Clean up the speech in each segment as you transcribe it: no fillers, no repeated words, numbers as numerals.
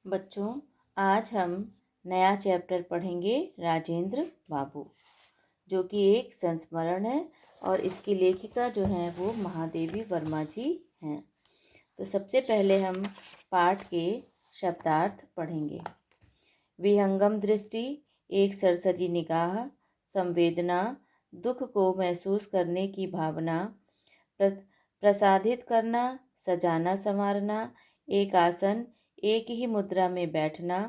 बच्चों, आज हम नया चैप्टर पढ़ेंगे राजेंद्र बाबू, जो कि एक संस्मरण है और इसकी लेखिका जो है वो महादेवी वर्मा जी हैं। तो सबसे पहले हम पाठ के शब्दार्थ पढ़ेंगे। विहंगम दृष्टि, एक सरसरी निगाह, संवेदना, दुख को महसूस करने की भावना, प्रसादित करना, सजाना संवारना, एक आसन, एक ही मुद्रा में बैठना,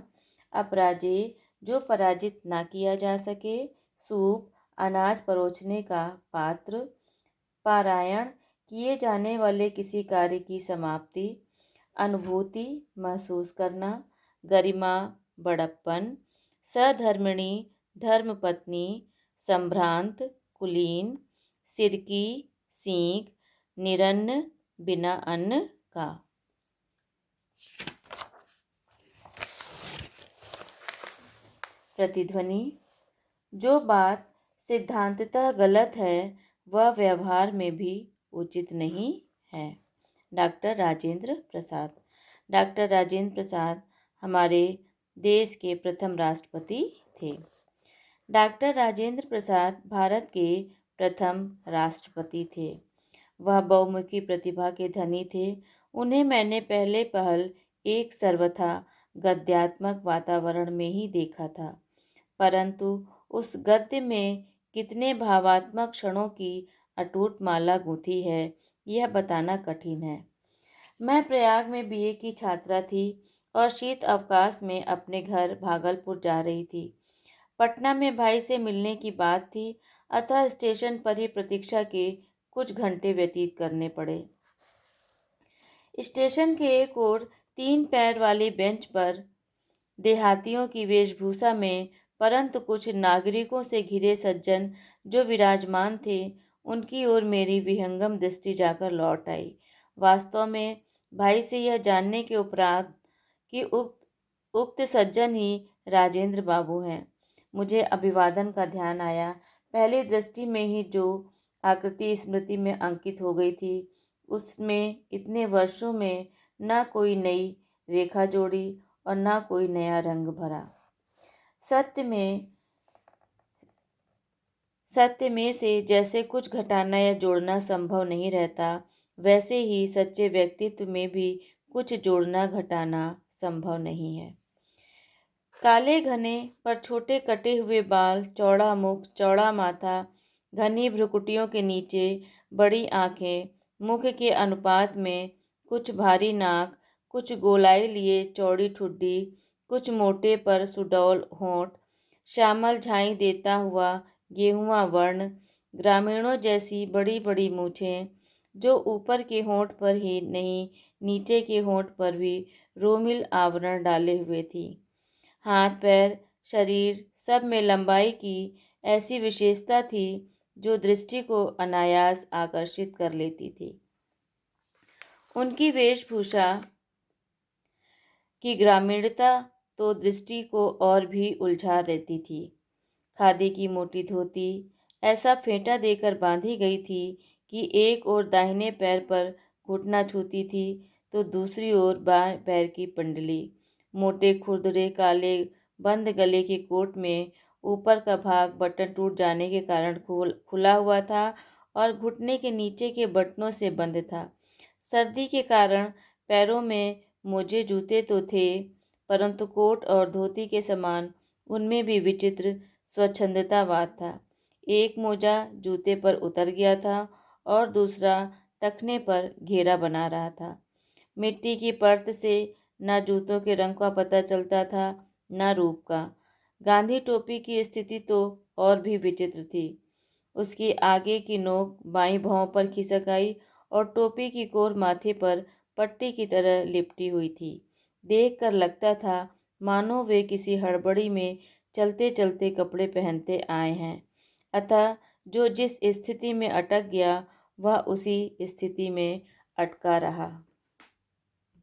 अपराजेय, जो पराजित ना किया जा सके, सूप, अनाज परोसने का पात्र, पारायण, किए जाने वाले किसी कार्य की समाप्ति, अनुभूति, महसूस करना, गरिमा, बड़प्पन, सधर्मिणी, धर्मपत्नी, संभ्रांत, कुलीन, सिरकी, सींग, निरन्न, बिना अन्न का। प्रतिध्वनि, जो बात सिद्धांततः गलत है वह व्यवहार में भी उचित नहीं है। डॉक्टर राजेंद्र प्रसाद। डॉक्टर राजेंद्र प्रसाद हमारे देश के प्रथम राष्ट्रपति थे। डॉक्टर राजेंद्र प्रसाद भारत के प्रथम राष्ट्रपति थे। वह बहुमुखी प्रतिभा के धनी थे। उन्हें मैंने पहले पहल एक सर्वथा गद्यात्मक वातावरण में ही देखा था, परंतु उस गद्य में कितने भावात्मक क्षणों की अटूट माला गूंथी है यह बताना कठिन है। मैं प्रयाग में बीए की छात्रा थी और शीत अवकाश में अपने घर भागलपुर जा रही थी। पटना में भाई से मिलने की बात थी, अतः स्टेशन पर ही प्रतीक्षा के कुछ घंटे व्यतीत करने पड़े। स्टेशन के एक ओर 3 पैर वाली बेंच पर देहातियों की वेशभूषा में परंतु कुछ नागरिकों से घिरे सज्जन जो विराजमान थे, उनकी ओर मेरी विहंगम दृष्टि जाकर लौट आई। वास्तव में भाई से यह जानने के उपरांत कि उक्त सज्जन ही राजेंद्र बाबू हैं, मुझे अभिवादन का ध्यान आया। पहली दृष्टि में ही जो आकृति स्मृति में अंकित हो गई थी, उसमें इतने वर्षों में न कोई नई रेखा जोड़ी और न कोई नया रंग भरा। सत्य में से जैसे कुछ घटाना या जोड़ना संभव नहीं रहता, वैसे ही सच्चे व्यक्तित्व में भी कुछ जोड़ना घटाना संभव नहीं है। काले घने पर छोटे कटे हुए बाल, चौड़ा मुख, चौड़ा माथा, घनी भ्रुकुटियों के नीचे बड़ी आंखें, मुख के अनुपात में कुछ भारी नाक, कुछ गोलाई लिए चौड़ी ठुड्डी, कुछ मोटे पर सुडौल होंठ, श्यामल झाई देता हुआ गेहुआ वर्ण, ग्रामीणों जैसी बड़ी बड़ी मूछें, जो ऊपर के होंठ पर ही नहीं नीचे के होंठ पर भी रोमिल आवरण डाले हुए थी। हाथ पैर शरीर सब में लंबाई की ऐसी विशेषता थी जो दृष्टि को अनायास आकर्षित कर लेती थी। उनकी वेशभूषा की ग्रामीणता तो दृष्टि को और भी उलझा रहती थी। खादी की मोटी धोती ऐसा फेंटा देकर बांधी गई थी कि एक ओर दाहिने पैर पर घुटना छूती थी तो दूसरी ओर बाएं पैर की पंडली। मोटे खुरदरे काले बंद गले के कोट में ऊपर का भाग बटन टूट जाने के कारण खुला हुआ था और घुटने के नीचे के बटनों से बंद था। सर्दी के कारण पैरों में मोजे जूते तो थे, परंतु कोट और धोती के समान उनमें भी विचित्र स्वच्छंदतावाद था। एक मोजा जूते पर उतर गया था और दूसरा टखने पर घेरा बना रहा था। मिट्टी की परत से न जूतों के रंग का पता चलता था न रूप का। गांधी टोपी की स्थिति तो और भी विचित्र थी। उसकी आगे की नोक बाईं भौं पर खिसक आई और टोपी की कोर माथे पर पट्टी की तरह लिपटी हुई थी। देखकर लगता था मानो वे किसी हड़बड़ी में चलते चलते कपड़े पहनते आए हैं, अतः जो जिस स्थिति में अटक गया वह उसी स्थिति में अटका रहा।